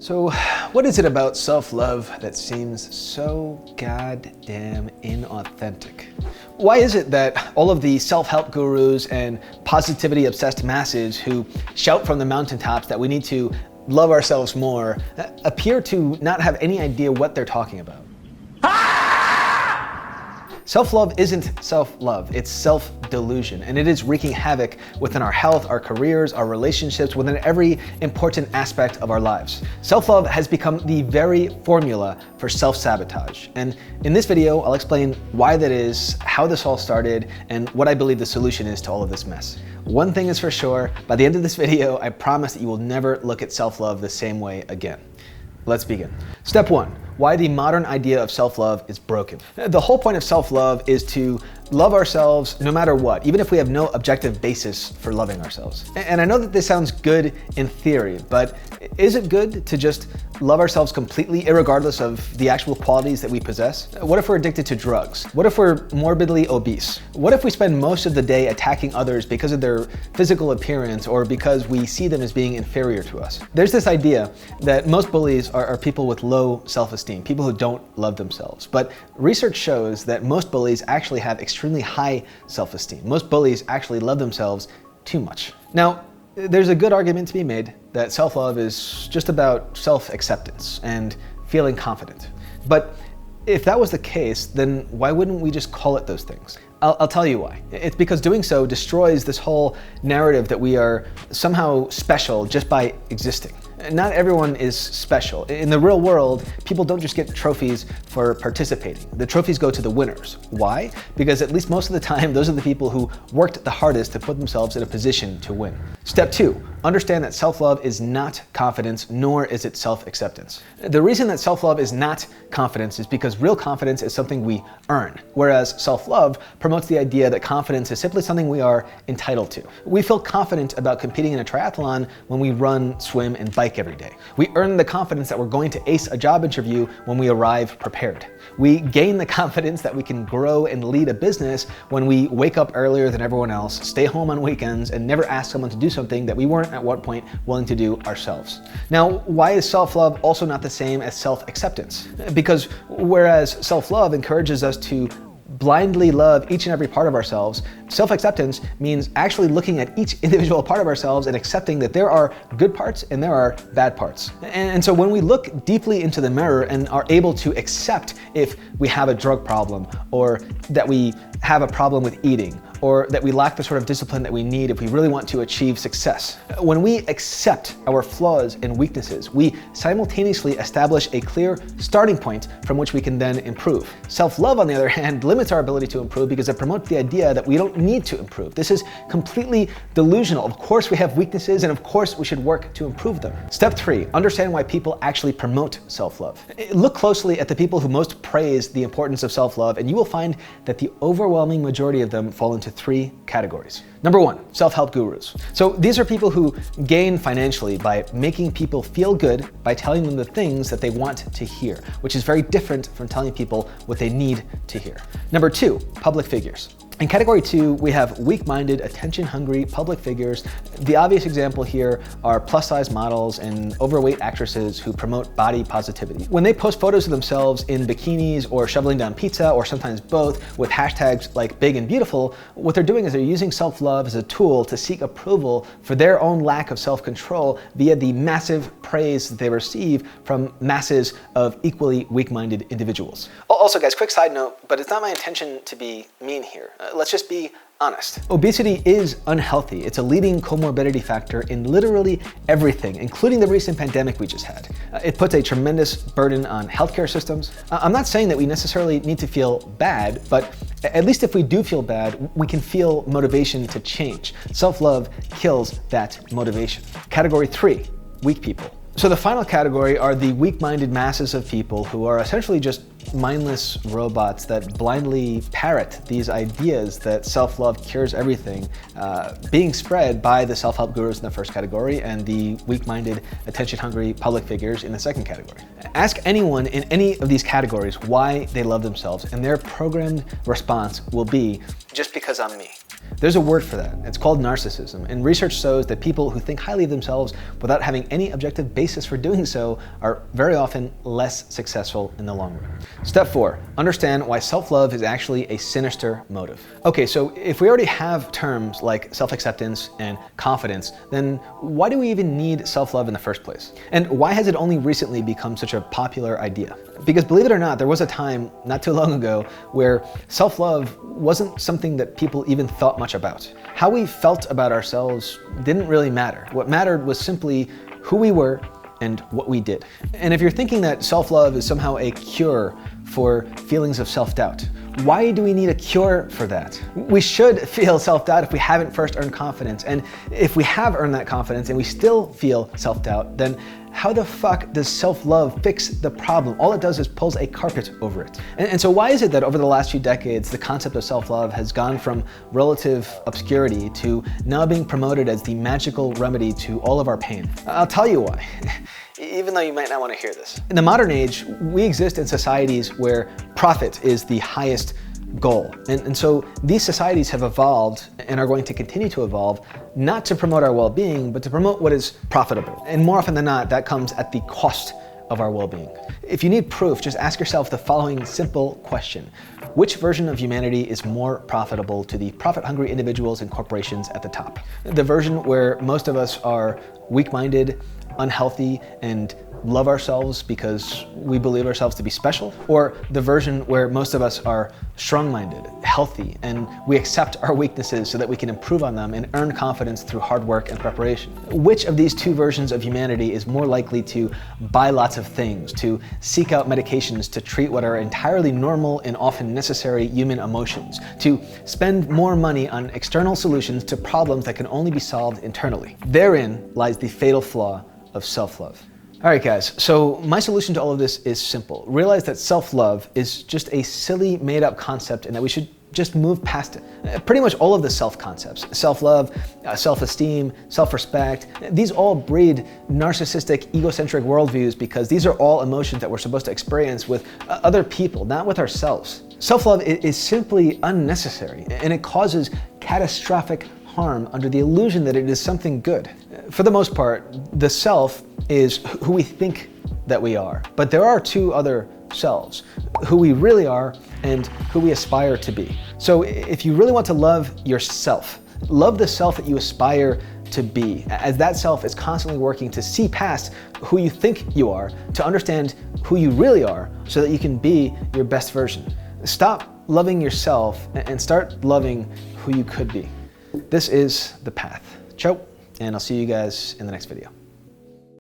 So, what is it about self-love that seems so goddamn inauthentic? Why is it that all of the self-help gurus and positivity-obsessed masses who shout from the mountaintops that we need to love ourselves more appear to not have any idea what they're talking about? Self-love isn't self-love, it's self-delusion, and it is wreaking havoc within our health, our careers, our relationships, within every important aspect of our lives. Self-love has become the very formula for self-sabotage. And in this video, I'll explain why that is, how this all started, and what I believe the solution is to all of this mess. One thing is for sure, by the end of this video, I promise that you will never look at self-love the same way again. Let's begin. Step one, why the modern idea of self-love is broken. The whole point of self-love is to love ourselves no matter what, even if we have no objective basis for loving ourselves. And I know that this sounds good in theory, but is it good to just love ourselves completely, irregardless of the actual qualities that we possess? What if we're addicted to drugs? What if we're morbidly obese? What if we spend most of the day attacking others because of their physical appearance or because we see them as being inferior to us? There's this idea that most bullies are people with low self-esteem, people who don't love themselves. But research shows that most bullies actually have extremely high self-esteem. Most bullies actually love themselves too much. Now, there's a good argument to be made that self-love is just about self-acceptance and feeling confident. But if that was the case, then why wouldn't we just call it those things? I'll tell you why. It's because doing so destroys this whole narrative that we are somehow special just by existing. Not everyone is special. In the real world, people don't just get trophies for participating. The trophies go to the winners. Why? Because at least most of the time, those are the people who worked the hardest to put themselves in a position to win. Step two, understand that self-love is not confidence, nor is it self-acceptance. The reason that self-love is not confidence is because real confidence is something we earn, whereas self-love promotes the idea that confidence is simply something we are entitled to. We feel confident about competing in a triathlon when we run, swim, and bike every day. We earn the confidence that we're going to ace a job interview when we arrive prepared. We gain the confidence that we can grow and lead a business when we wake up earlier than everyone else, stay home on weekends, and never ask someone to do something that we weren't at one point willing to do ourselves. Now, why is self-love also not the same as self-acceptance? Because whereas self-love encourages us to blindly love each and every part of ourselves, self-acceptance means actually looking at each individual part of ourselves and accepting that there are good parts and there are bad parts. And so when we look deeply into the mirror and are able to accept if we have a drug problem, or that we have a problem with eating, or that we lack the sort of discipline that we need if we really want to achieve success. When we accept our flaws and weaknesses, we simultaneously establish a clear starting point from which we can then improve. Self-love, on the other hand, limits our ability to improve because it promotes the idea that we don't need to improve. This is completely delusional. Of course we have weaknesses, and of course we should work to improve them. Step three, understand why people actually promote self-love. Look closely at the people who most praise the importance of self-love, and you will find that the overwhelming majority of them fall into three categories. Number one, self-help gurus. So these are people who gain financially by making people feel good by telling them the things that they want to hear, which is very different from telling people what they need to hear. Number two, public figures. In category two, we have weak-minded, attention-hungry public figures. The obvious example here are plus-size models and overweight actresses who promote body positivity. When they post photos of themselves in bikinis or shoveling down pizza, or sometimes both, with hashtags like big and beautiful, what they're doing is they're using self-love as a tool to seek approval for their own lack of self-control via the massive praise that they receive from masses of equally weak-minded individuals. Also, guys, quick side note, but it's not my intention to be mean here. Let's just be honest. Obesity is unhealthy. It's a leading comorbidity factor in literally everything, including the recent pandemic we just had. It puts a tremendous burden on healthcare systems. I'm not saying that we necessarily need to feel bad, but at least if we do feel bad, we can feel motivation to change. Self-love kills that motivation. Category three, weak people. So the final category are the weak-minded masses of people who are essentially just mindless robots that blindly parrot these ideas that self-love cures everything, being spread by the self-help gurus in the first category and the weak-minded, attention-hungry public figures in the second category. Ask anyone in any of these categories why they love themselves, and their programmed response will be, just because I'm me. There's a word for that. It's called narcissism, and research shows that people who think highly of themselves without having any objective basis for doing so are very often less successful in the long run. Step 4, understand why self-love is actually a sinister motive. Okay, so if we already have terms like self-acceptance and confidence, then why do we even need self-love in the first place? And why has it only recently become such a popular idea? Because believe it or not, there was a time not too long ago where self-love wasn't something that people even thought much about. How we felt about ourselves didn't really matter. What mattered was simply who we were and what we did. And if you're thinking that self-love is somehow a cure for feelings of self-doubt, why do we need a cure for that? We should feel self-doubt if we haven't first earned confidence. And if we have earned that confidence and we still feel self-doubt, then how the fuck does self-love fix the problem? All it does is pulls a carpet over it. And so why is it that over the last few decades, the concept of self-love has gone from relative obscurity to now being promoted as the magical remedy to all of our pain? I'll tell you why. Even though you might not want to hear this. In the modern age, we exist in societies where profit is the highest goal. And so these societies have evolved and are going to continue to evolve, not to promote our well-being, but to promote what is profitable. And more often than not, that comes at the cost of our well-being. If you need proof, just ask yourself the following simple question. Which version of humanity is more profitable to the profit-hungry individuals and corporations at the top? The version where most of us are weak-minded, unhealthy, and love ourselves because we believe ourselves to be special? Or the version where most of us are strong-minded, healthy, and we accept our weaknesses so that we can improve on them and earn confidence through hard work and preparation? Which of these two versions of humanity is more likely to buy lots of things, to seek out medications to treat what are entirely normal and often necessary human emotions, to spend more money on external solutions to problems that can only be solved internally? Therein lies the fatal flaw of self-love. All right, guys, so my solution to all of this is simple. Realize that self-love is just a silly, made-up concept and that we should just move past it. Pretty much all of the self-concepts, self-love, self-esteem, self-respect, these all breed narcissistic, egocentric worldviews because these are all emotions that we're supposed to experience with other people, not with ourselves. Self-love is simply unnecessary and it causes catastrophic harm under the illusion that it is something good. For the most part, the self is who we think that we are. But there are two other selves, who we really are and who we aspire to be. So if you really want to love yourself, love the self that you aspire to be, as that self is constantly working to see past who you think you are, to understand who you really are, so that you can be your best version. Stop loving yourself and start loving who you could be. This is the path. Ciao, and I'll see you guys in the next video.